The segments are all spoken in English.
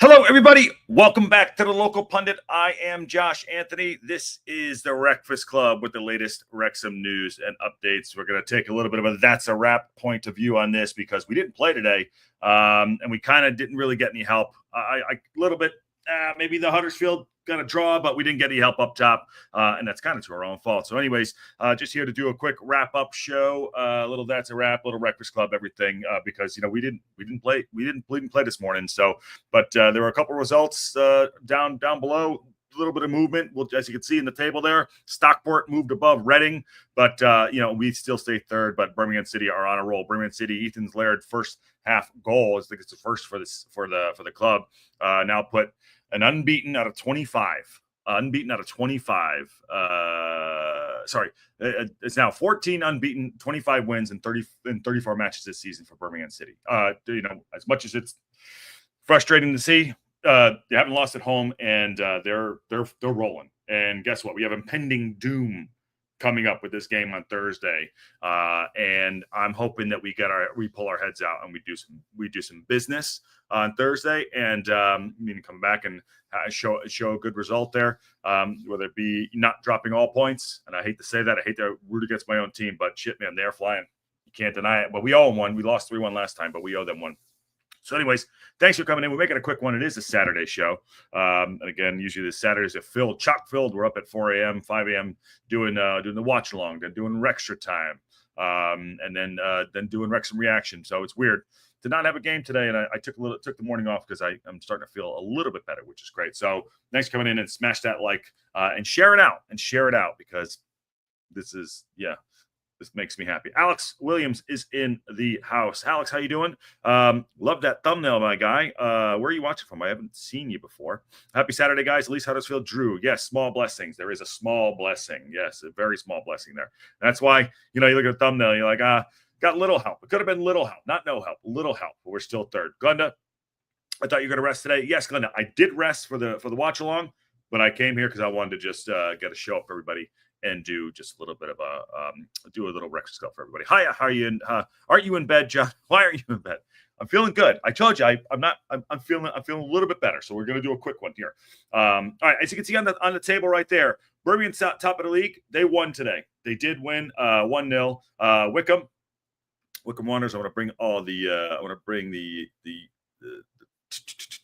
Hello, everybody. Welcome back to the Local Pundit. I am Josh Anthony. This is the WREXfast Club with the latest Wrexham news and updates. We're going to take a little bit of a that's a wrap point of view on this because we didn't play today, and we kind of didn't really get any help. A little bit, maybe the Huddersfield got a draw, but we didn't get any help up top, and that's kind of to our own fault. So, anyways, just here to do a quick wrap up show. A little that's a wrap, little WREXfast Club, everything, because we didn't play this morning. So. But there were a couple results down below. A little bit of movement. Well, as you can see in the table there, Stockport moved above Reading, but we still stay third. But Birmingham City are on a roll. Birmingham City, Ethan Laird first half goal. I think it's the first for the club. Now put an unbeaten out of 25. Unbeaten out of 25. It's now 14 unbeaten, 25 wins, and 34 matches this season for Birmingham City. As much as it's frustrating to see. They haven't lost at home, and they're rolling. And guess what? We have impending doom coming up with this game on Thursday, and I'm hoping that we pull our heads out and we do some business on Thursday, and come back and show a good result there. Whether it be not dropping all points, and I hate to say that, I hate to root against my own team, but shit, man, they're flying. You can't deny it. But we owe them one. We lost 3-1 last time, but we owe them one. So anyways, thanks for coming in. We're making a quick one. It is a Saturday show. And again, usually the Saturdays are chock filled. We're up at 4 a.m., 5 a.m. doing the watch along, then doing Rextra time, and then doing Wrexham reaction. So it's weird to not have a game today. And I took the morning off because I'm starting to feel a little bit better, which is great. So thanks for coming in and smash that like and share it out because this makes me happy. Alex Williams is in the house. Alex, how you doing? Love that thumbnail, my guy. Where are you watching from? I haven't seen you before. Happy Saturday, guys. At least Huddersfield drew. Yes, small blessings. There is a small blessing. Yes, a very small blessing there. That's why, you look at the thumbnail, you're like, got little help. It could have been little help, not no help, little help, but we're still third. Glenda, I thought you were going to rest today. Yes, Glenda, I did rest for the watch along, but I came here because I wanted to just get a show up for everybody and do just a little bit of do a little Wrexfast Club for everybody. Hiya, how are you? Aren't you in bed, John? Why aren't you in bed? I'm feeling good. I told you I'm feeling a little bit better. So we're gonna do a quick one here. All right, as you can see on the table right there, Birmingham top of the league. They won today. They did win 1-0. Wickham Wanderers. I want to bring all the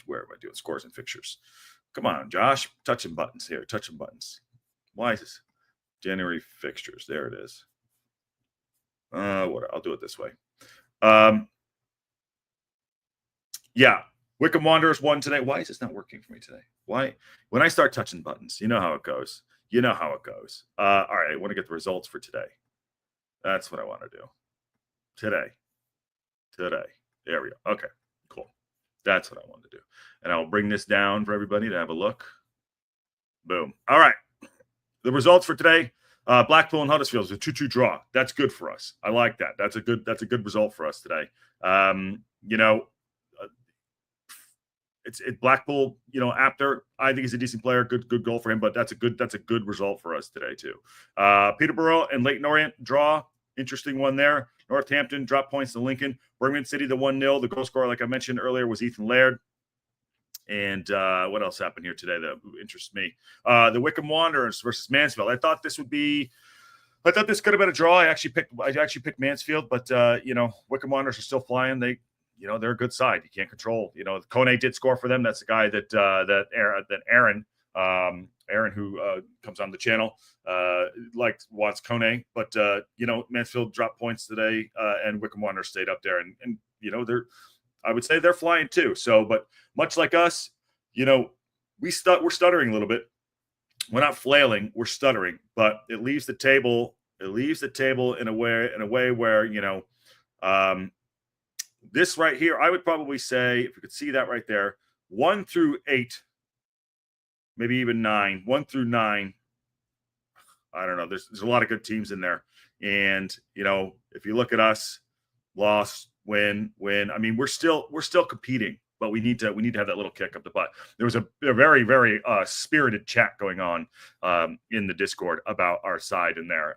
where am I doing scores and fixtures? Come on, Josh. Touching buttons here. Touching buttons. Why is this? January fixtures. There it is. I'll do it this way. Wickham Wanderers won today. Why is this not working for me today? Why? When I start touching buttons, you know how it goes. All right, I want to get the results for today. That's what I want to do. Today. There we go. Okay, cool. That's what I want to do. And I'll bring this down for everybody to have a look. Boom. All right. The results for today, Blackpool and Huddersfield is a 2-2 draw. That's good for us. I like that. That's a good result for us today. It's Blackpool. After I think he's a decent player, good goal for him. But that's a good result for us today too. Peterborough and Leyton Orient draw. Interesting one there. Northampton dropped points to Lincoln. Birmingham City the 1-0. The goal scorer, like I mentioned earlier, was Ethan Laird. And what else happened here today that interests me? The Wickham Wanderers versus Mansfield. I thought this could have been a draw. I actually picked Mansfield, but Wickham Wanderers are still flying. They're a good side. You can't control. Kone did score for them. That's the guy that Aaron, who comes on the channel, wants Kone. But Mansfield dropped points today, and Wickham Wanderers stayed up there, and I would say they're flying too. So, but much like us, we're stuttering a little bit. We're not flailing, we're stuttering, but it leaves the table in a way where, this right here, I would probably say, if you could see that right there, 1 through 8, maybe even 9, 1 through 9. I don't know. There's a lot of good teams in there. And, if you look at us, loss, win. I mean, we're still competing. but we need to have that little kick up the butt. There was a very, very spirited chat going on in the Discord about our side in there,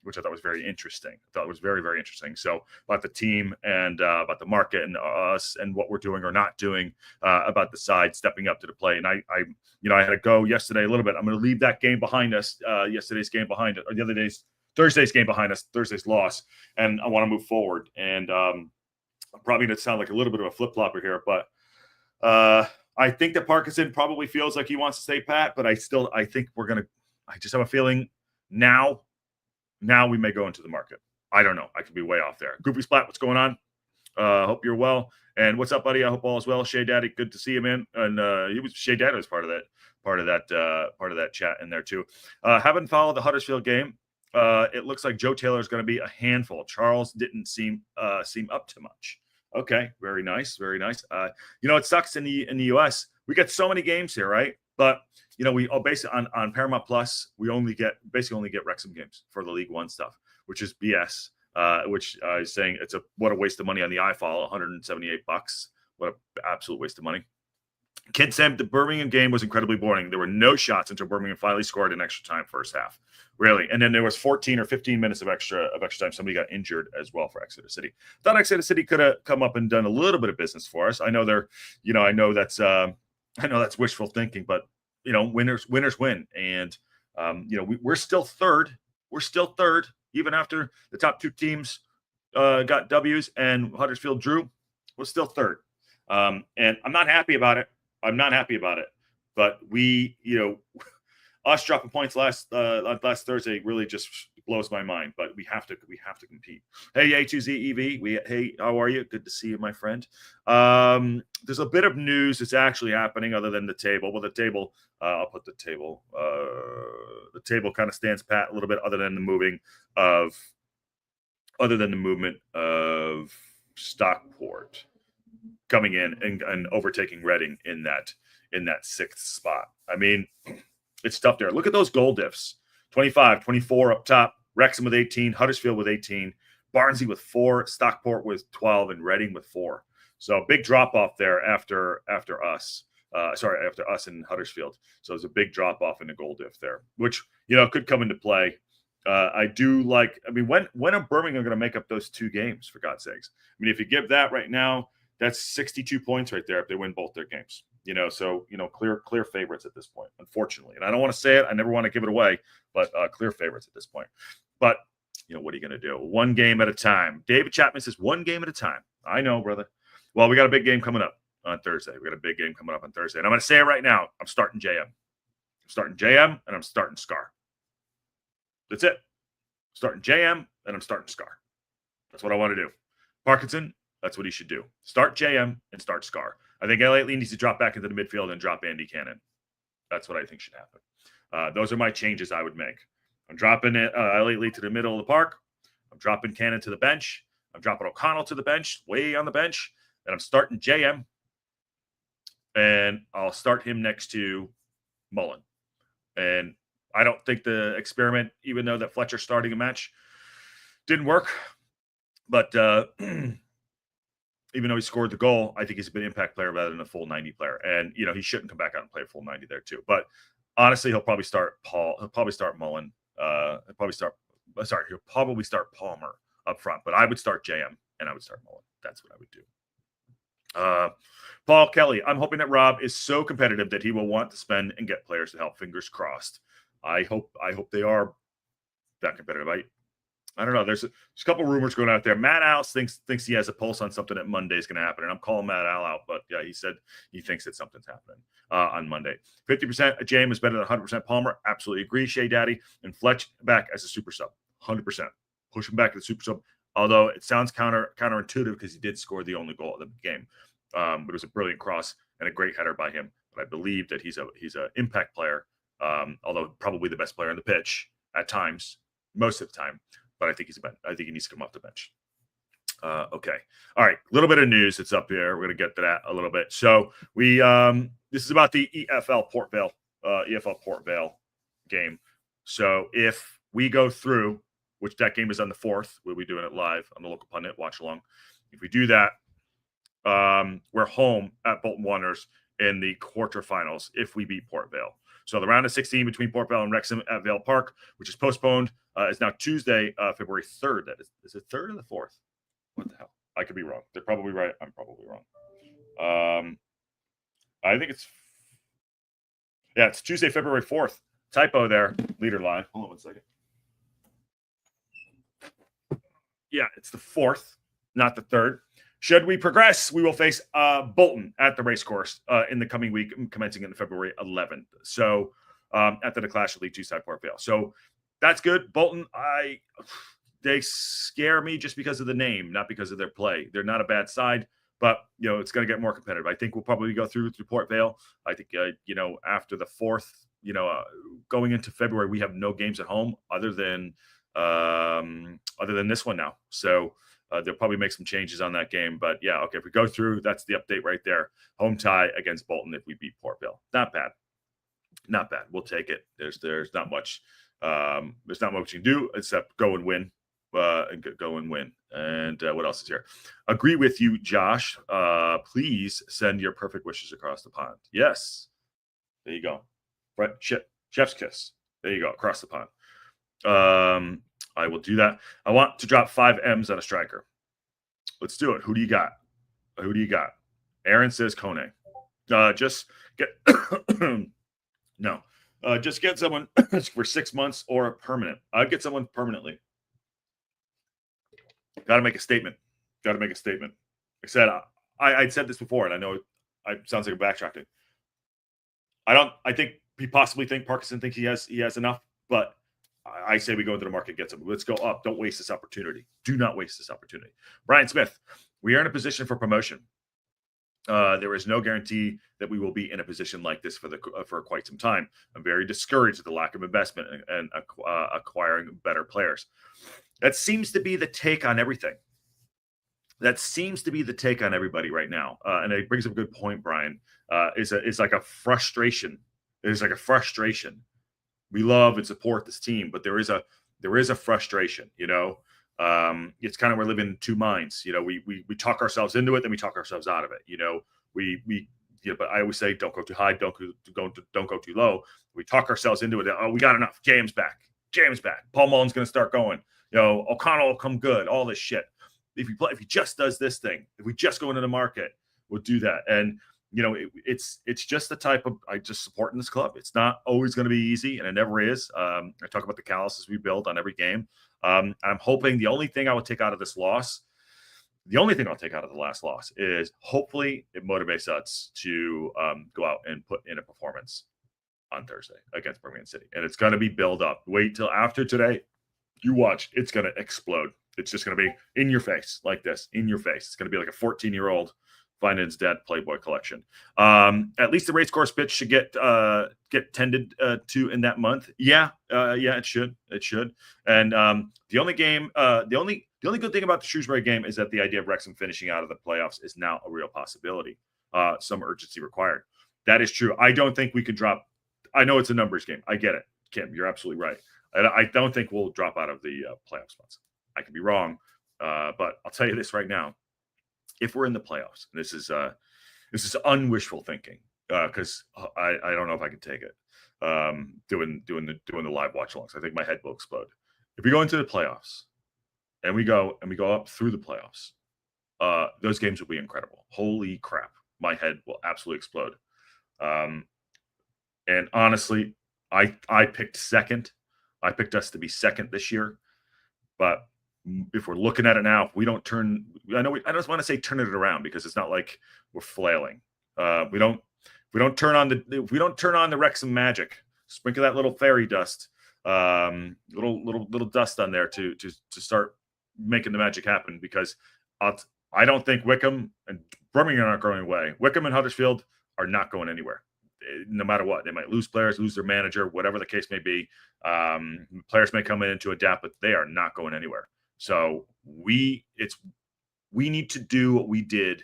which I thought was very interesting. I thought it was very, very interesting. So about the team and about the market and us and what we're doing or not doing, about the side stepping up to the plate. And I had to go yesterday a little bit. I'm going to leave that game behind us, yesterday's game behind it, or the other day's Thursday's game behind us, Thursday's loss, and I want to move forward. And I'm probably going to sound like a little bit of a flip-flopper here, but I think that Parkinson probably feels like he wants to stay pat, but I think I just have a feeling now we may go into the market. I don't know. I could be way off there. Goofy Splat, what's going on? Hope you're well. And what's up, buddy? I hope all is well. Shay Daddy, good to see you, man. And Shay Daddy was part of that chat in there too. Haven't followed the Huddersfield game. It looks like Joe Taylor is going to be a handful. Charles didn't seem up to much. Okay, very nice, very nice. It sucks in the US. We get so many games here, right? But we basically on Paramount Plus, we only get Wrexham games for the League One stuff, which is BS. Which is saying what a waste of money on the iFall, $178. What an absolute waste of money. Kid Sam, the Birmingham game was incredibly boring. There were no shots until Birmingham finally scored in extra time first half. Really. And then there was 14 or 15 minutes of extra time. Somebody got injured as well for Exeter City. Thought Exeter City could have come up and done a little bit of business for us. I know I know that's wishful thinking, but winners win. And we're still third. We're still third, even after the top two teams got W's and Huddersfield drew. We're still third. And I'm not happy about it. But us dropping points last Thursday really just blows my mind. But we have to compete. Hey, A2Z hey, how are you? Good to see you, my friend. There's a bit of news that's actually happening other than the table. Well, the table, I'll put the table. The table kind of stands pat a little bit, other than the movement of Stockport coming in and overtaking Reading in that sixth spot. I mean, it's tough there. Look at those goal diffs. 25, 24 up top. Wrexham with 18, Huddersfield with 18, Barnsley with 4, Stockport with 12, and Reading with 4. So big drop off there after us. After us and Huddersfield. So there's a big drop off in the goal diff there, which could come into play. I do like. I mean, when are Birmingham going to make up those two games? For God's sakes! I mean, if you give that right now, that's 62 points right there if they win both their games. Clear favorites at this point, unfortunately. And I don't want to say it. I never want to give it away, but clear favorites at this point. But what are you going to do? One game at a time. David Chapman says one game at a time. I know, brother. Well, we got a big game coming up on Thursday. And I'm going to say it right now. I'm starting JM. And I'm starting Scar. That's it. Starting JM and I'm starting Scar. That's what I want to do. Parkinson, that's what he should do. Start JM and start Scar. I think Elliott Lee needs to drop back into the midfield and drop Andy Cannon. That's what I think should happen. Those are my changes I would make. I'm dropping Elliott Lee to the middle of the park. I'm dropping Cannon to the bench. I'm dropping O'Connell to the bench, way on the bench. And I'm starting JM. And I'll start him next to Mullen. And I don't think the experiment, even though that Fletcher starting a match didn't work, but even though he scored the goal, I think he's a big impact player rather than a full 90 player. And, he shouldn't come back out and play a full 90 there too. But honestly, he'll probably start Paul. He'll probably start Mullen. He'll probably start Palmer up front. But I would start JM and I would start Mullen. That's what I would do. Paul Kelly, I'm hoping that Rob is so competitive that he will want to spend and get players to help. Fingers crossed. I hope they are that competitive. I don't know. There's a couple rumors going out there. Matt Alls thinks he has a pulse on something that Monday is going to happen, and I'm calling Matt Al out. But yeah, he said he thinks that something's happening on Monday. 50% of James is better than 100% Palmer. Absolutely agree, Shea Daddy. And Fletch back as a super sub, 100%. Push him back to the super sub. Although it sounds counterintuitive because he did score the only goal of the game, but it was a brilliant cross and a great header by him. But I believe that he's an impact player, although probably the best player on the pitch at times, most of the time. But I think he needs to come off the bench. Okay. All right. A little bit of news that's up here. We're going to get to that a little bit. So this is about the EFL Port Vale game. So if we go through, which that game is on the 4th, we'll be doing it live on the local pundit watch along. If we do that, we're home at Bolton Wanderers in the quarterfinals if we beat Port Vale. So the round of 16 between Port Vale and Wrexham at Vale Park, which is postponed, is now Tuesday, February 3rd. That is it 3rd or the 4th? What the hell? I could be wrong. They're probably right. I'm probably wrong. I think it's Tuesday, February 4th. Typo there. Leader line. Hold on one second. Yeah, it's the 4th, not the 3rd. Should we progress, we will face Bolton at the racecourse in the coming week, commencing in February 11th. So after the clash of League Two side Port Vale. So that's good. Bolton, they scare me just because of the name, not because of their play. They're not a bad side, but it's going to get more competitive. I think we'll probably go through Port Vale. I think after the 4th, going into February, we have no games at home other than this one now. So they'll probably make some changes on that game. But yeah, okay, if we go through, that's the update right there. Home tie against Bolton if we beat Port Vale. Not bad. Not bad. We'll take it. There's not much. There's not much you can do except go and win. Go and win. And what else is here? Agree with you, Josh. Please send your perfect wishes across the pond. Yes. There you go. Right. Chef's kiss. There you go. Across the pond. I will do that. I want to drop 5 M's on a striker. Let's do it. Who do you got? Aaron says Kone. Just get no. Just get someone for 6 months or permanent. I'd get someone permanently. Got to make a statement. I said I said this before, and I know it sounds like I'm backtracking. I think we possibly think Parkinson thinks he has enough, but I say we go into the market, get some. Let's go up. Don't waste this opportunity. Do not waste this opportunity. Brian Smith, we are in a position for promotion. There is no guarantee that we will be in a position like this for quite some time. I'm very discouraged at the lack of investment and acquiring better players. That seems to be the take on everything. That seems to be the take on everybody right now. And it brings up a good point, Brian. It's like a frustration. There's like a frustration. We love and support this team, but there is a frustration, it's kind of, we're living in two minds. We talk ourselves into it, then we talk ourselves out of it. But I always say, don't go too high, don't go too low. We talk ourselves into it. Oh, we got enough. James back. Paul Mullen's going to start going. O'Connell will come good. All this shit. If he just does this thing, if we just go into the market, we'll do that. And it's just the type of, I just support in this club. It's not always going to be easy, and it never is. I talk about the calluses we build on every game. I'm hoping the only thing I will take out of this loss, the only thing I'll take out of the last loss is hopefully it motivates us to go out and put in a performance on Thursday against Birmingham City. And it's going to be build up. Wait till after today. You watch. It's going to explode. It's just going to be in your face like this, in your face. It's going to be like a 14-year-old finding his dad Playboy collection. At least the racecourse pitch should get tended to in that month. Yeah, it should. And the only good thing about the Shrewsbury game is that the idea of Wrexham finishing out of the playoffs is now a real possibility. Some urgency required. That is true. I don't think we could drop. I know it's a numbers game. I get it, Kim. You're absolutely right. I don't think we'll drop out of the playoff spots. I could be wrong, but I'll tell you this right now. If we're in the playoffs, this is unwishful thinking because I don't know if I can take it. Doing the live watch alongs, I think my head will explode. If we go into the playoffs and we go up through the playoffs, those games will be incredible. Holy crap, my head will absolutely explode. And honestly, I picked second. I picked us to be second this year, but if we're looking at it now, if we don't turn, I don't want to say turn it around because it's not like we're flailing. If we don't turn on the Wrexham magic, sprinkle that little fairy dust, little dust on there to start making the magic happen. Because I don't think Wycombe and Birmingham aren't going away. Wycombe and Huddersfield are not going anywhere. No matter what, they might lose players, lose their manager, whatever the case may be. Players may come in to adapt, but they are not going anywhere. So we need to do what we did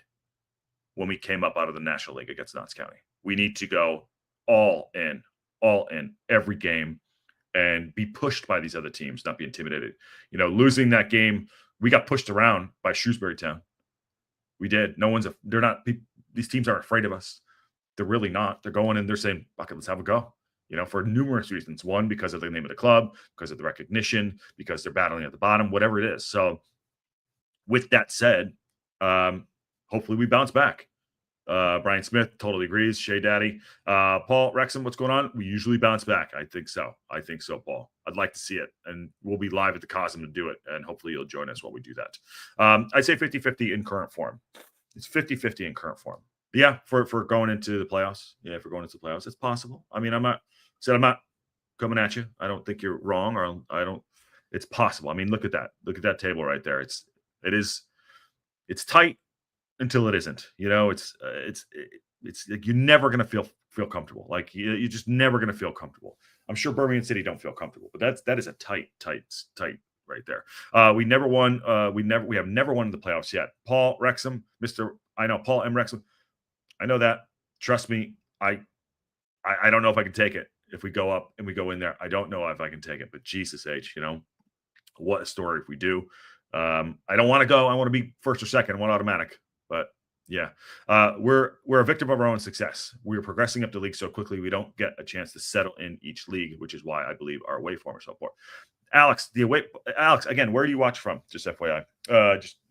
when we came up out of the National League against Notts County. We need to go all in every game and be pushed by these other teams, not be intimidated. Losing that game, we got pushed around by Shrewsbury Town. We did. They're not. These teams aren't afraid of us. They're really not. They're going and they're saying, "Fuck it, let's have a go." For numerous reasons. One, because of the name of the club, because of the recognition, because they're battling at the bottom, whatever it is. So, with that said, hopefully we bounce back. Brian Smith totally agrees. Shea Daddy. Paul, Wrexham, what's going on? We usually bounce back. I think so, Paul. I'd like to see it. And we'll be live at the Cosm to do it. And hopefully you'll join us while we do that. I'd say 50-50 in current form. It's 50-50 in current form. Yeah, for going into the playoffs. Yeah, for going into the playoffs. It's possible. I mean, I'm not coming at you. I don't think you're wrong, or it's possible. I mean, look at that. Look at that table right there. It's tight until it isn't. It's like you're never going to feel comfortable. Like you're just never going to feel comfortable. I'm sure Birmingham City don't feel comfortable, but that is a tight right there. We never won. We have never won the playoffs yet. Paul Wrexham, I know Paul M. Wrexham. I know that. Trust me. I don't know if I can take it. If we go up and we go in there, I don't know if I can take it. But Jesus H, what a story if we do. I don't want to go. I want to be first or second, one automatic. But yeah, we're a victim of our own success. We're progressing up the league so quickly we don't get a chance to settle in each league, which is why I believe our away form is so poor. Alex, again, where do you watch from? Just FYI.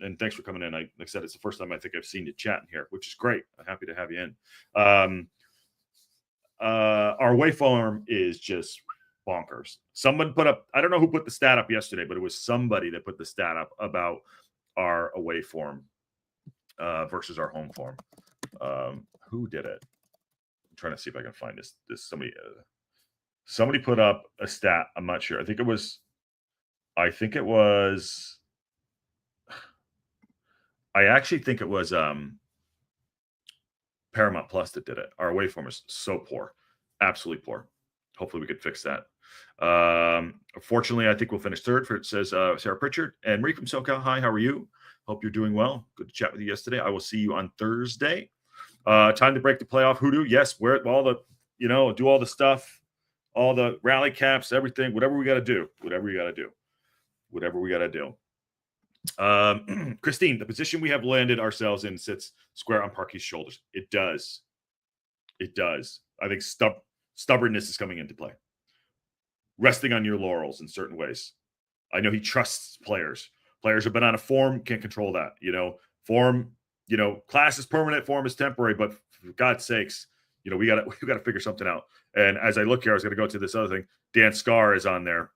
And thanks for coming in. Like I said, it's the first time I think I've seen you chatting here, which is great. I'm happy to have you in. Our away form is just bonkers. Someone put up, I don't know who put the stat up yesterday, but it was somebody that put the stat up about our away form versus our home form. Who did it? I'm trying to see if I can find this. Somebody put up a stat. I'm not sure. I think it was. I actually think it was Paramount Plus that did it. Our away form is so poor, absolutely poor. Hopefully we could fix that. Fortunately, I think we'll finish third. It says Sarah Pritchard and Marie from SoCal. Hi, how are you? Hope you're doing well. Good to chat with you yesterday. I will see you on Thursday. Time to break the playoff hoodoo. Yes, wear all the, do all the stuff, all the rally caps, everything, whatever we got to do. Christine, the position we have landed ourselves in sits square on Parky's shoulders. It does. I think stubbornness is coming into play. Resting on your laurels in certain ways. I know he trusts players. Players have been on a form, can't control that. Form, class is permanent, form is temporary, but for God's sakes, we got to figure something out. And as I look here, I was going to go to this other thing. Dan Scarr is on there.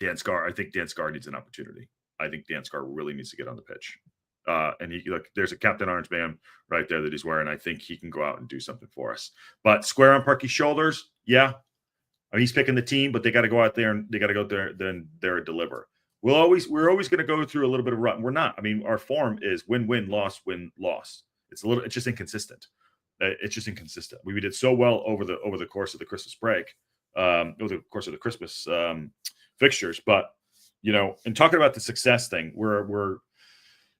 I think Dan Scarr needs an opportunity. I think Dan Scarr really needs to get on the pitch. And there's a Captain Orange band right there that he's wearing. I think he can go out and do something for us. But square on Parky's shoulders, yeah. I mean, he's picking the team, but they got to go out there and they got to go there and deliver. We're always going to go through a little bit of rut. We're not. I mean, our form is win, loss, win, loss. It's just inconsistent. We did so well over the course of the Christmas break, over the course of the Christmas fixtures. But in talking about the success thing,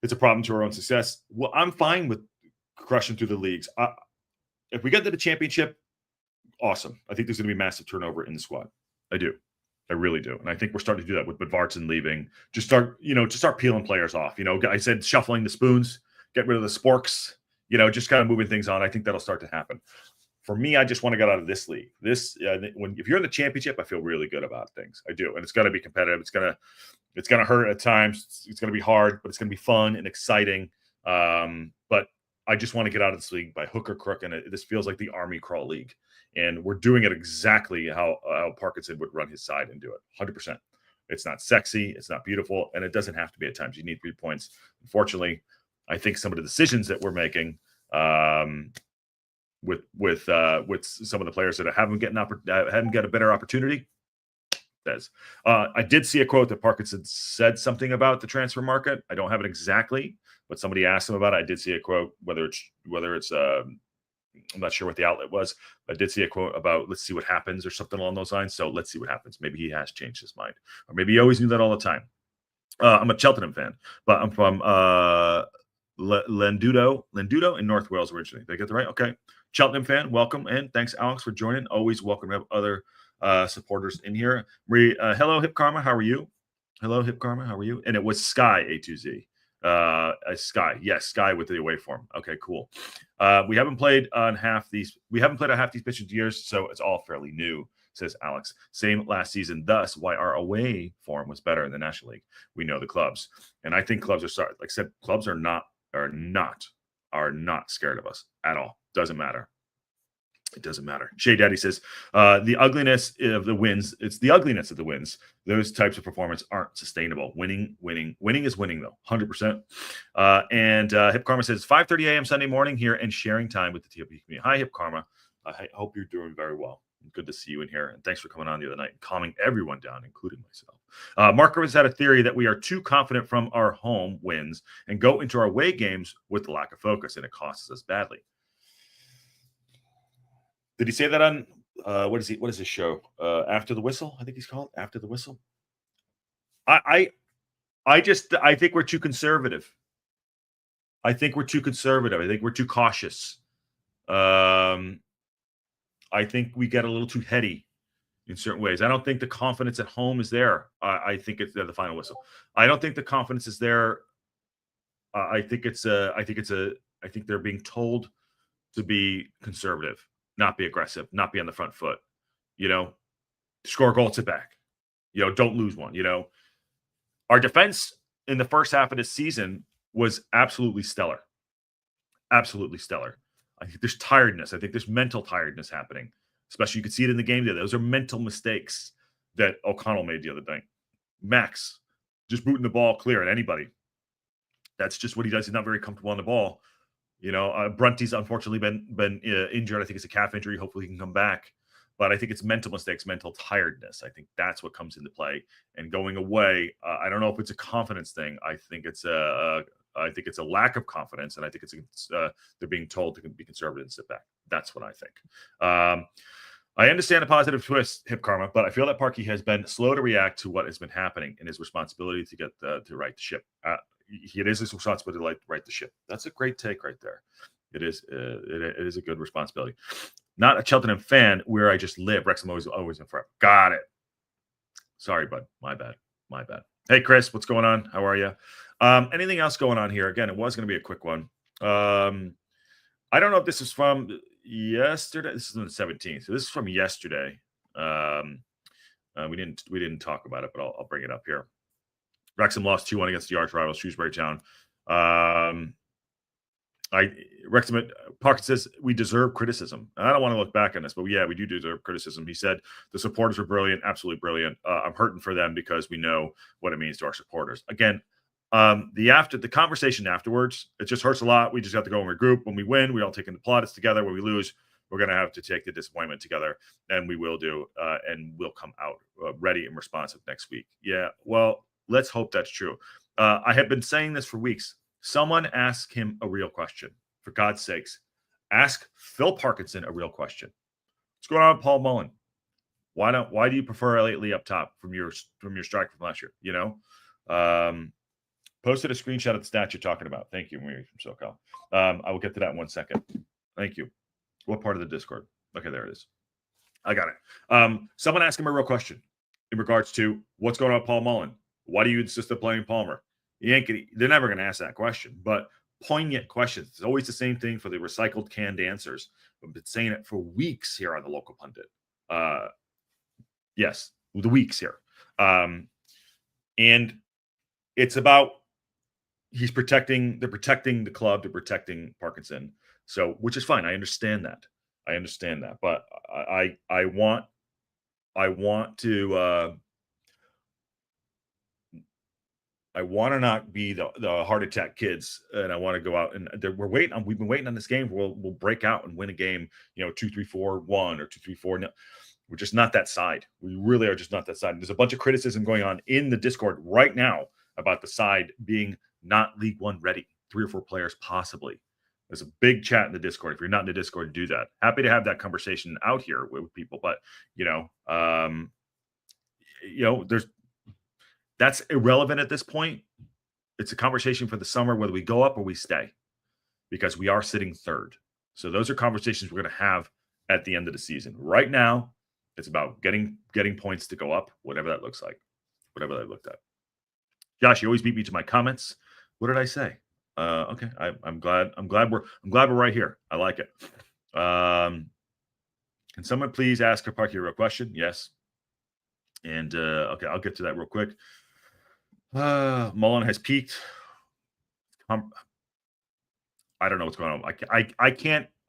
it's a problem to our own success. Well, I'm fine with crushing through the leagues. If we get to the championship, awesome. I think there's going to be massive turnover in the squad. I really do. And I think we're starting to do that with Budvartson leaving. Just start peeling players off. I said shuffling the spoons, get rid of the sporks, just kind of moving things on. I think that'll start to happen. For me, I just want to get out of this league. If you're in the championship, I feel really good about things. I do. And it's going to be competitive. It's going to hurt at times. It's going to be hard, but it's going to be fun and exciting. But I just want to get out of this league by hook or crook. And this feels like the Army Crawl League. And we're doing it exactly how Parkinson would run his side and do it. 100%. It's not sexy. It's not beautiful. And it doesn't have to be at times. You need 3 points. Unfortunately, I think some of the decisions that we're making with some of the players that haven't got a better opportunity. I did see a quote that Parkinson said something about the transfer market. I don't have it exactly, but somebody asked him about it. I did see a quote, whether it's I'm not sure what the outlet was, but I did see a quote about let's see what happens or something along those lines. So let's see what happens. Maybe he has changed his mind, or maybe he always knew that all the time. I'm a Cheltenham fan, but I'm from Lendudo in North Wales originally. Did I get that right? Okay. Cheltenham fan, welcome. And thanks, Alex, for joining. Always welcome to have other supporters in here. Marie, hello, Hip Karma. How are you? Hello, Hip Karma. How are you? And it was Sky A2Z. Sky. Yes, Sky with the away form. Okay, cool. We haven't played on half these pitches in years, so it's all fairly new, says Alex. Same last season, thus why our away form was better in the National League. We know the clubs. And I think clubs are sorry. Like I said, clubs are not scared of us at all. Doesn't matter. It doesn't matter. Shay Daddy says, the ugliness of the wins. It's the ugliness of the wins. Those types of performance aren't sustainable. Winning is winning, though, 100%. And Hip Karma says, 5:30 a.m. Sunday morning here and sharing time with the TOP community. Hi, Hip Karma. I hope you're doing very well. Good to see you in here. And thanks for coming on the other night and calming everyone down, including myself. Mark has had a theory that we are too confident from our home wins and go into our away games with the lack of focus, and it costs us badly. Did he say that on what is his show? After the Whistle, I think he's called After the Whistle. I think we're too conservative. I think we're too cautious. I think we get a little too heady in certain ways. I don't think the confidence at home is there. I think it's the final whistle. I don't think the confidence is there. I think they're being told to be conservative, not be aggressive, not be on the front foot, score a goal, sit back, don't lose one. Our defense in the first half of this season was absolutely stellar. Absolutely stellar. I think there's tiredness. I think there's mental tiredness happening, especially you could see it in the game today. Those are mental mistakes that O'Connell made the other night. Max just booting the ball clear at anybody. That's just what he does. He's not very comfortable on the ball. Brunty's unfortunately been injured. I think it's a calf injury. Hopefully he can come back. But I think it's mental mistakes, mental tiredness. I think that's what comes into play. And going away, I don't know if it's a confidence thing. I think it's a lack of confidence, and I think they're being told to be conservative and sit back. That's what I think. I understand the positive twist, Hip Karma, but I feel that Parkey has been slow to react to what has been happening in his responsibility to get to right the ship. It is his responsibility to right the ship. That's a great take right there. It is a good responsibility. Not a Cheltenham fan where I just live. Wrexham always in front. Got it. Sorry, bud. My bad. Hey, Chris, what's going on? How are you? Anything else going on here? Again, it was going to be a quick one. I don't know if this is from yesterday. This is on the 17th. So this is from yesterday. We didn't talk about it, but I'll bring it up here. Wrexham lost 2-1 against the arch rival Shrewsbury Town. Wrexham Parker says we deserve criticism. And I don't want to look back on this, but yeah, we do deserve criticism. He said the supporters were brilliant, absolutely brilliant. I'm hurting for them because we know what it means to our supporters. Again, the conversation afterwards, it just hurts a lot. We just have to go and regroup. When we win, we all take in the plaudits together. When we lose, we're going to have to take the disappointment together, and we will do, and we'll come out ready and responsive next week. Yeah, well, let's hope that's true. I have been saying this for weeks. Someone ask him a real question. For God's sakes, ask Phil Parkinson a real question. What's going on with Paul Mullen? Why do you prefer Elliot Lee up top from your strike from last year? Posted a screenshot of the stat you're talking about. Thank you, Marie from SoCal. I will get to that in 1 second. Thank you. What part of the Discord? Okay, there it is. I got it. Someone asked him a real question in regards to what's going on with Paul Mullen. Why do you insist on playing Palmer? They're never going to ask that question, but poignant questions. It's always the same thing for the recycled canned answers. I've been saying it for weeks here on the local pundit. Yes, the weeks here. And it's about they're protecting the club, they're protecting Parkinson. So, which is fine. I understand that. But I want to not be the heart attack kids, and I want to go out and we've been waiting on this game. We'll break out and win a game, 2-3-4-1 or 2-3-4. No, we're just not that side. We really are just not that side. And there's a bunch of criticism going on in the Discord right now about the side being not League One ready. 3 or 4 players possibly. There's a big chat in the Discord. If you're not in the Discord, do that. Happy to have that conversation out here with people, but that's irrelevant at this point. It's a conversation for the summer, whether we go up or we stay, because we are sitting third. So those are conversations we're going to have at the end of the season. Right now, it's about getting points to go up, whatever that looks like, whatever that looked at. Josh, you always beat me to my comments. What did I say? Okay, I'm glad we're right here. I like it. Can someone please ask Parky a real question? Yes. And okay, I'll get to that real quick. Mullen has peaked. I don't know what's going on.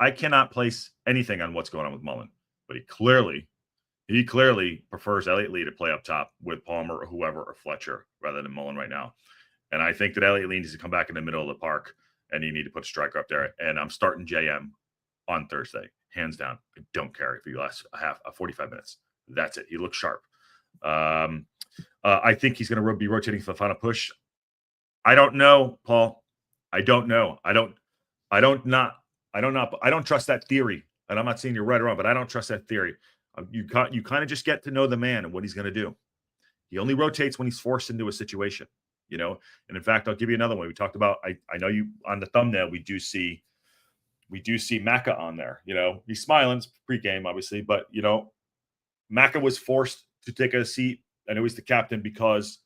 I cannot place anything on what's going on with Mullen, but he clearly prefers Elliott Lee to play up top with Palmer or whoever or Fletcher rather than Mullen right now. And I think that Elliott Lee needs to come back in the middle of the park, and you need to put a striker up there. And I'm starting JM on Thursday, hands down. I don't care if he lasts 45 minutes. That's it. He looks sharp. I think he's going to be rotating for the final push. I don't know, Paul. I don't know. I don't trust that theory. And I'm not saying you're right or wrong, but I don't trust that theory. You kind of just get to know the man and what he's going to do. He only rotates when he's forced into a situation, you know. And in fact, I'll give you another one. We talked about. I know you on the thumbnail. We do see Macca on there. You know, he's smiling. It's pregame, obviously, but you know, Macca was forced to take a seat, and it was the captain because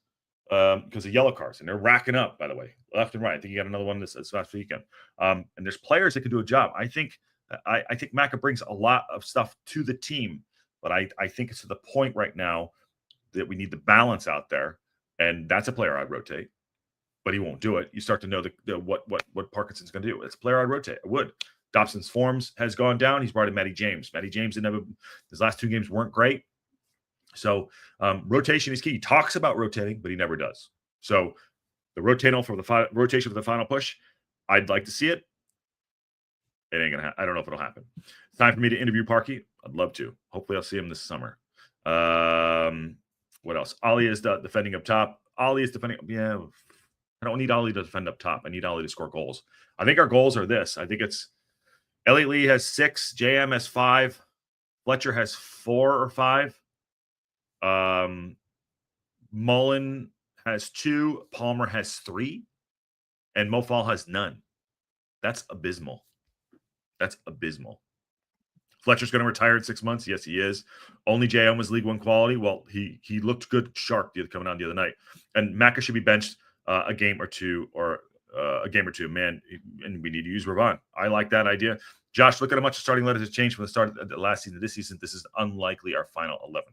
of yellow cards, and they're racking up, by the way, left and right. I think he got another one this last weekend. And there's players that can do a job. I think Macca brings a lot of stuff to the team, but I think it's to the point right now that we need the balance out there, and that's a player I'd rotate, but he won't do it. You start to know what Parkinson's going to do. It's a player I'd rotate. I would. Dobson's forms has gone down. He's brought in Matty James. Matty James his last 2 games weren't great. So rotation is key. He talks about rotating, but he never does. So the rotation for the final push, I'd like to see it. It ain't gonna happen. I don't know if it'll happen. It's time for me to interview Parky. I'd love to. Hopefully, I'll see him this summer. What else? Ali is defending up top. Ali is defending. Yeah, I don't need Ali to defend up top. I need Ali to score goals. I think our goals are this. I think it's Elliott Lee has 6, JM has 5, Fletcher has 4 or 5. Mullen has 2, Palmer has 3, and Mofal has none. That's abysmal. Fletcher's going to retire in 6 months. Yes, he is. Only JM was League One quality. Well, he looked good sharp coming on the other night. And Macca should be benched a game or two, man. And we need to use Ravon. I like that idea. Josh, look at how much the starting lineup has changed from the start of the last season to this season. This is unlikely our final 11.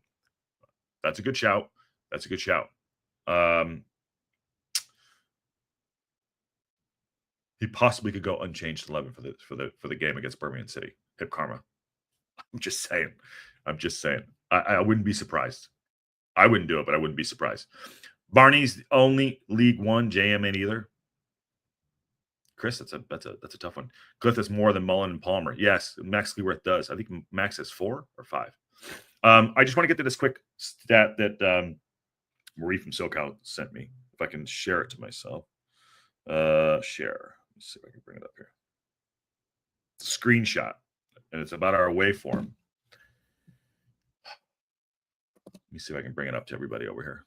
That's a good shout. He possibly could go unchanged 11 for the game against Birmingham City. Hip karma. I'm just saying. I wouldn't be surprised. I wouldn't do it, but I wouldn't be surprised. Barney's the only League One. JM ain't either. Chris, that's a tough one. Cliff has more than Mullen and Palmer. Yes, Max Leaworth does. I think Max has 4 or 5. I just want to get to this quick stat that Marie from SoCal sent me. If I can share it to myself. Share. Let's see if I can bring it up here. It's a screenshot, and it's about our waveform. Let me see if I can bring it up to everybody over here.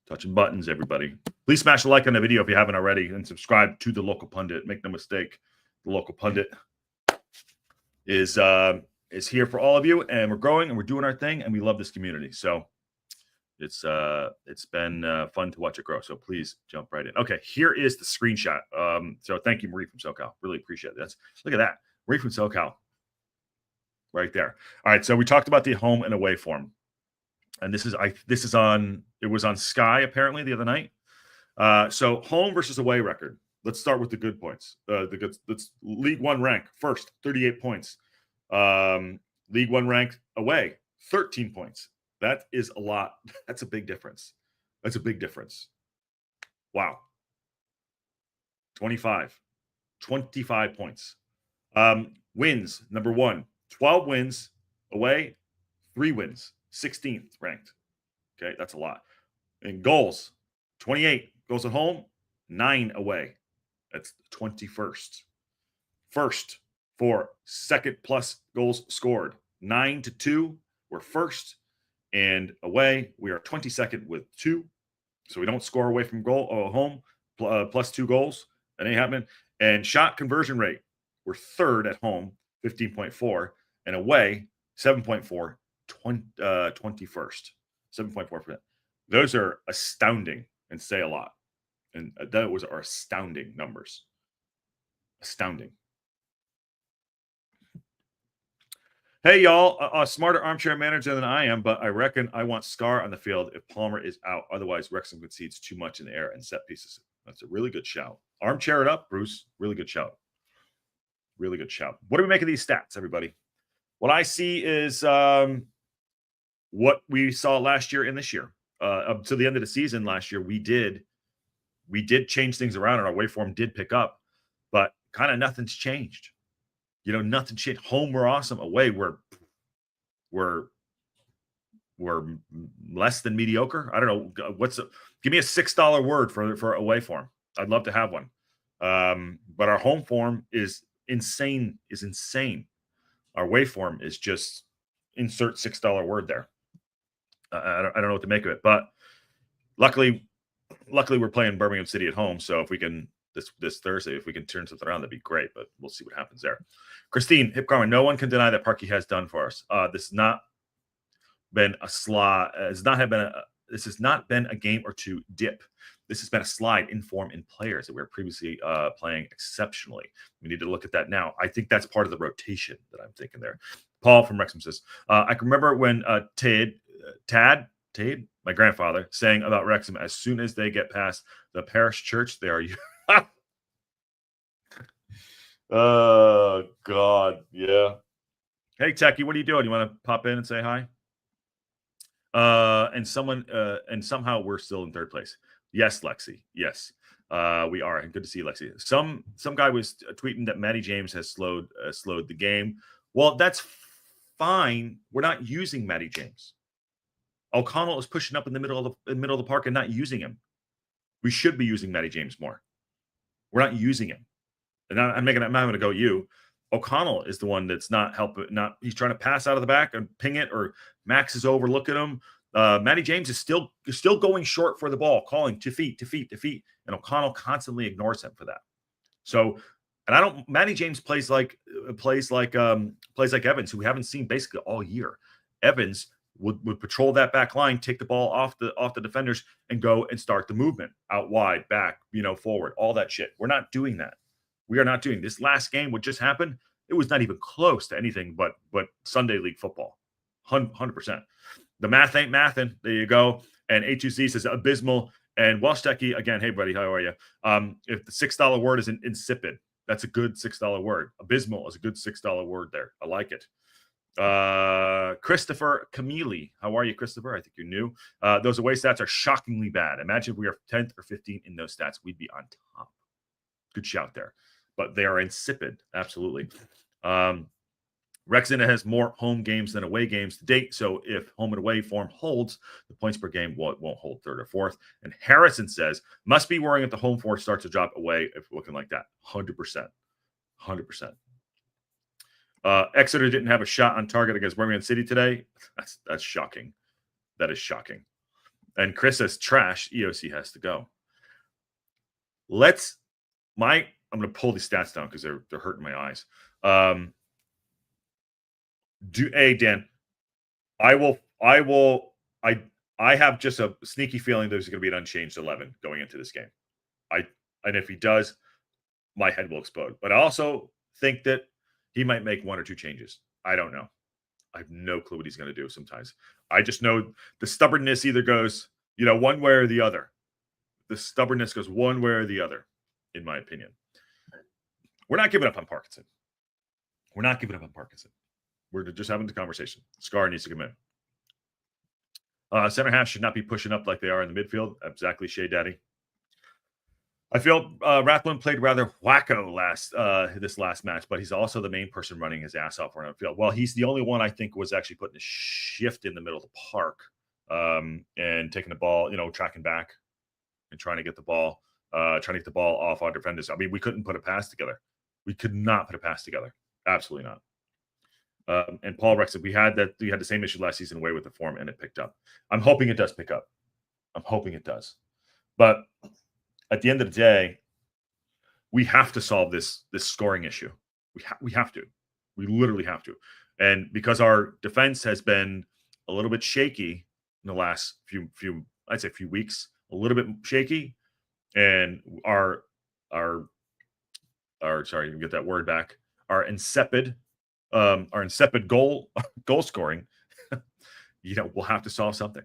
Touching buttons, everybody. Please smash a like on the video if you haven't already, and subscribe to the Local Pundit. Make no mistake, the Local Pundit is here for all of you, and we're growing and we're doing our thing, and we love this community. So it's been fun to watch it grow. So please jump right in. Okay, here is the screenshot. So thank you, Marie from SoCal. Really appreciate it. Look at that, Marie from SoCal, right there. All right, so we talked about the home and away form. And it was on Sky apparently the other night. So home versus away record. Let's start with the good points. Let's League One rank first, 38 points. League One rank away, 13 points. That is a lot. That's a big difference. Wow. 25 points. Wins, number 1, 12 wins away, 3 wins. 16th ranked. Okay, that's a lot. And goals, 28 goals at home, 9 away. That's 21st. First for second plus goals scored, 9-2. We're first, and away we are 22nd with 2. So we don't score away from goal or home plus 2 goals. That ain't happening. And shot conversion rate, we're third at home, 15.4, and away 7.4. 21st, 7.4%. Those are astounding and say a lot. And that was our astounding numbers. Astounding. Hey, y'all, a smarter armchair manager than I am, but I reckon I want Scar on the field if Palmer is out. Otherwise, Wrexham concedes too much in the air and set pieces. That's a really good shout. Armchair it up, Bruce. Really good shout. Really good shout. What do we make of these stats, everybody? What I see is what we saw last year and this year. Up to the end of the season last year, we did change things around, and our waveform did pick up, but kind of nothing's changed. Nothing changed. Home, we're awesome. Away, we're less than mediocre. I don't know. Give me a $6 word for away form. I'd love to have one. But our home form is insane. Our waveform is just insert $6 word there. I don't know what to make of it, but luckily we're playing Birmingham City at home. So if we can this Thursday, if we can turn something around, that'd be great. But we'll see what happens there. Christine Hip Karma, no one can deny that Parkey has done for us. This has not been a slide. This has not been a game or two dip. This has been a slide in form in players that we were previously playing exceptionally. We need to look at that now. I think that's part of the rotation that I'm thinking there. Paul from Wrexham says, I can remember when Tad, my grandfather, saying about Wrexham, as soon as they get past the parish church, they are you. Oh, God. Yeah. Hey, Techie, what are you doing? You want to pop in and say hi? And somehow we're still in third place. Yes, Lexi. Yes, we are. And good to see you, Lexi. Some guy was tweeting that Matty James has slowed the game. Well, that's fine. We're not using Matty James. O'Connell is pushing up in the middle of the park and not using him. We should be using Matty James more. We're not using him. And I'm going to go you. O'Connell is the one that's not helping. He's trying to pass out of the back and ping it, or Max is overlooking him. Matty James is still going short for the ball, calling to feet, and O'Connell constantly ignores him for that. So, and Matty James plays like Evans, who we haven't seen basically all year. Evans would patrol that back line, take the ball off the defenders, and go and start the movement out wide, back, forward, all that shit. We're not doing that. We are not doing this. Last game, what just happened, it was not even close to anything but Sunday League football. 100%. The math ain't mathin'. There you go. And A2C says abysmal. And Welsh-Techie, again, hey, buddy, how are you? If the $6 word is insipid, that's a good $6 word. Abysmal is a good $6 word there. I like it. Christopher Camille, how are you, Christopher? I think you're new. Those away stats are shockingly bad. Imagine if we are 10th or 15th in those stats, we'd be on top. Good shout there. But they are insipid, absolutely. Wrexham has more home games than away games to date. So if home and away form holds, the points per game won't hold third or fourth. And Harrison says, must be worrying if the home force starts to drop away if looking like that. 100%. 100%. Exeter didn't have a shot on target against Birmingham City today. That's shocking. That is shocking. And Chris says, trash. EOC has to go. I'm going to pull these stats down because they're hurting my eyes. Dan, I have just a sneaky feeling there's going to be an unchanged 11 going into this game. And if he does, my head will explode. But I also think that he might make one or two changes. I don't know. I have no clue what he's going to do sometimes. I just know the stubbornness either goes, one way or the other. The stubbornness goes one way or the other, in my opinion. We're not giving up on Parkinson. We're just having the conversation. Scar needs to come in. Center half should not be pushing up like they are in the midfield. Exactly, Shea Daddy. I feel Rathbone played rather wacko this last match, but he's also the main person running his ass off around the field. Well, he's the only one I think was actually putting a shift in the middle of the park and taking the ball, tracking back and trying to get the ball off our defenders. I mean, we couldn't put a pass together. We could not put a pass together. Absolutely not. And Paul Wrexham, we had the same issue last season away with the form, and it picked up. I'm hoping it does pick up. I'm hoping it does. But at the end of the day, we have to solve this scoring issue. We have to. We literally have to. And because our defense has been a little bit shaky in the last few weeks, a little bit shaky, and our sorry, you get that word back. Our insipid goal scoring. We'll have to solve something.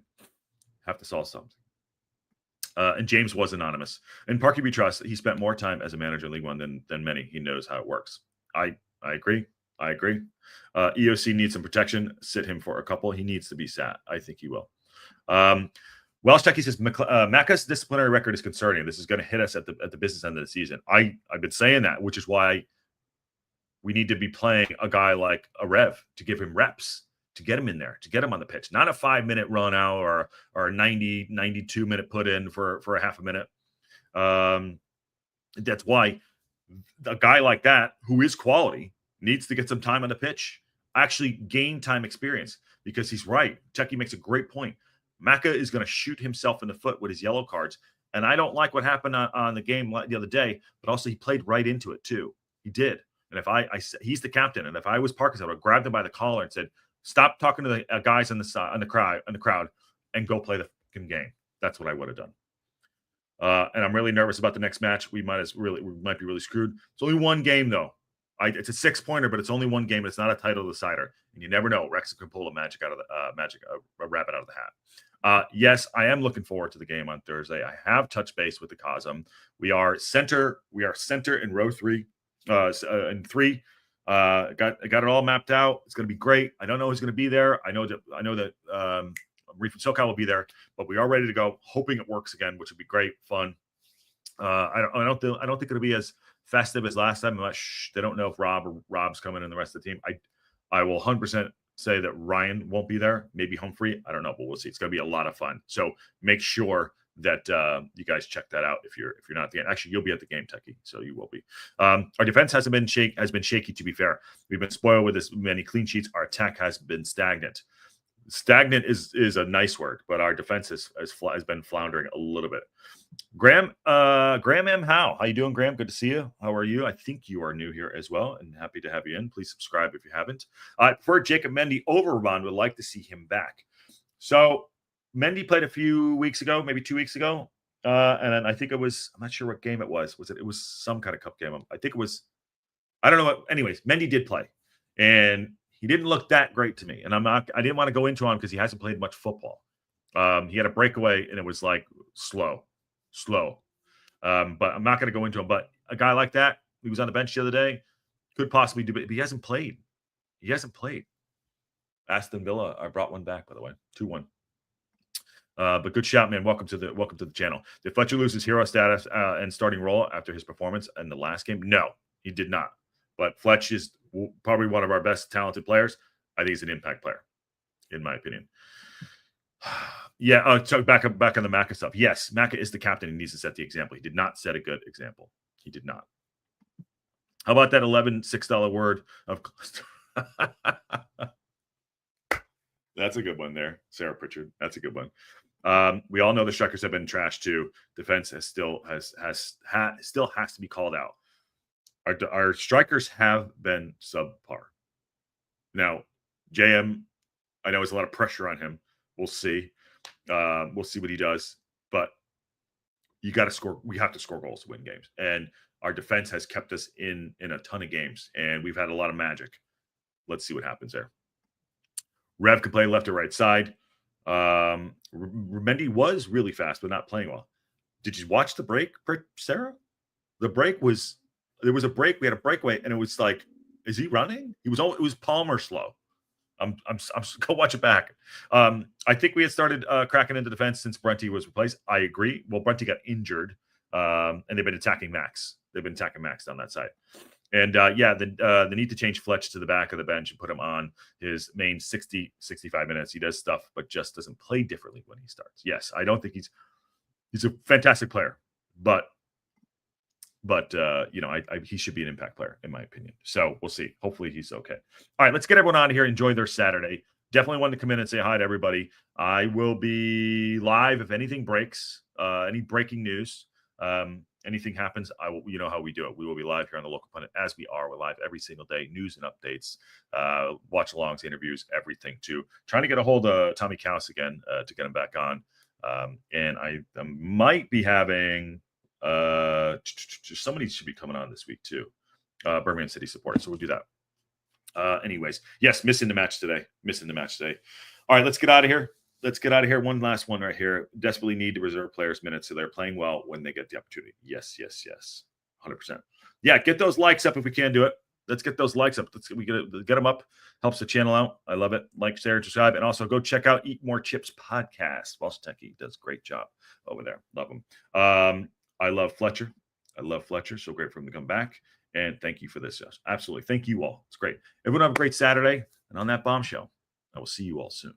And James was anonymous. In Parky we trust, he spent more time as a manager in League One than many. He knows how it works. I agree. EOC needs some protection. Sit him for a couple. He needs to be sat. I think he will. Welsh Techie says Macca's disciplinary record is concerning. This is going to hit us at the business end of the season. I've been saying that, which is why we need to be playing a guy like a Rev to give him reps, to get him in there, to get him on the pitch. Not a 5-minute run out or a 92 minute put in for a half a minute. That's why a guy like that, who is quality, needs to get some time on the pitch, actually gain time experience, because he's right. Techie makes a great point. Macca is going to shoot himself in the foot with his yellow cards. And I don't like what happened on the game the other day, but also he played right into it too. He did. And if he's the captain, and if I was Parkinson, I would have grabbed him by the collar and said, "Stop talking to the guys on the crowd, and go play the fucking game." That's what I would have done. And I'm really nervous about the next match. We might be really screwed. It's only one game though. It's a 6-pointer, but it's only one game. It's not a title decider, and you never know. Wrexham can pull a rabbit out of the hat. Yes, I am looking forward to the game on Thursday. I have touched base with the Cosm. We are center in row 3. In 3, got it all mapped out. It's going to be great. I don't know who's going to be there. I know that Reef and STōK Cae will be there, but we are ready to go. Hoping it works again, which would be great fun. I don't think it'll be as festive as last time. They don't know if Rob's coming and the rest of the team. I will 100% say that Ryan won't be there. Maybe Humphrey. I don't know, but we'll see. It's going to be a lot of fun. So make sure that you guys check that out if you're not at the game. Actually, you'll be at the game, Techie, so you will be. Our defense has been shaky, to be fair. We've been spoiled with as many clean sheets. Our attack has been stagnant. Stagnant is a nice word, but our defense has been floundering a little bit. Graham M. How you doing, Graham? Good to see you. How are you? I think you are new here as well, and happy to have you in. Please subscribe if you haven't. For Jacob Mendy, Overrun would like to see him back. So Mendy played a few weeks ago, maybe 2 weeks ago, and then I think it was, I'm not sure what game it was. It was some kind of cup game. I think it was, I don't know what. Anyways, Mendy did play, and he didn't look that great to me. And I didn't want to go into him because he hasn't played much football. He had a breakaway, and it was like slow. But I'm not going to go into him. But a guy like that, he was on the bench the other day, could possibly do it. But he hasn't played. Aston Villa, I brought one back, by the way, 2-1. But good shout, man. Welcome to the channel. Did Fletcher lose his hero status and starting role after his performance in the last game? No, he did not. But Fletch is probably one of our best talented players. I think he's an impact player, in my opinion. Yeah, so back on the Macca stuff. Yes, Macca is the captain. He needs to set the example. He did not set a good example. He did not. How about that $6 word of That's a good one there, Sarah Pritchard. That's a good one. We all know the strikers have been trashed too. Defense still has to be called out. Our strikers have been subpar. Now, JM, I know there's a lot of pressure on him. We'll see. We'll see what he does. But you got to score. We have to score goals to win games. And our defense has kept us in a ton of games. And we've had a lot of magic. Let's see what happens there. Rev can play left or right side. Mendy was really fast, but not playing well. Did you watch the break, Sarah? The break was, there was a break. We had a breakaway, and it was like, is he running? It was Palmer slow. I'm go watch it back. I think we had started cracking into defense since Brenty was replaced. I agree. Well, Brenty got injured, and they've been attacking Max. They've been attacking Max down that side. And the need to change Fletch to the back of the bench and put him on his main 60, 65 minutes. He does stuff, but just doesn't play differently when he starts. Yes, I don't think he's a fantastic player, but he should be an impact player in my opinion. So we'll see. Hopefully he's okay. All right, let's get everyone on here. Enjoy their Saturday. Definitely wanted to come in and say hi to everybody. I will be live if anything breaks, any breaking news. Anything happens, you know how we do it. We will be live here on the Local Pundit as we are. We're live every single day, news and updates, watch alongs, interviews, everything too. Trying to get a hold of Tommy Kaus again to get him back on. And I might be having Somebody should be coming on this week too. Birmingham City supporters. So we'll do that. Anyways, yes, missing the match today. All right, let's get out of here. One last one right here. Desperately need to reserve players minutes so they're playing well when they get the opportunity. Yes. 100%. Yeah, get those likes up if we can do it. Let's get those likes up. We get them up. Helps the channel out. I love it. Like, share, subscribe, and also go check out Eat More Chips podcast. Boston Techie does a great job over there. Love him. I love Fletcher. So great for him to come back. And thank you for this. Yes, absolutely. Thank you all. It's great. Everyone have a great Saturday. And on that bombshell, I will see you all soon.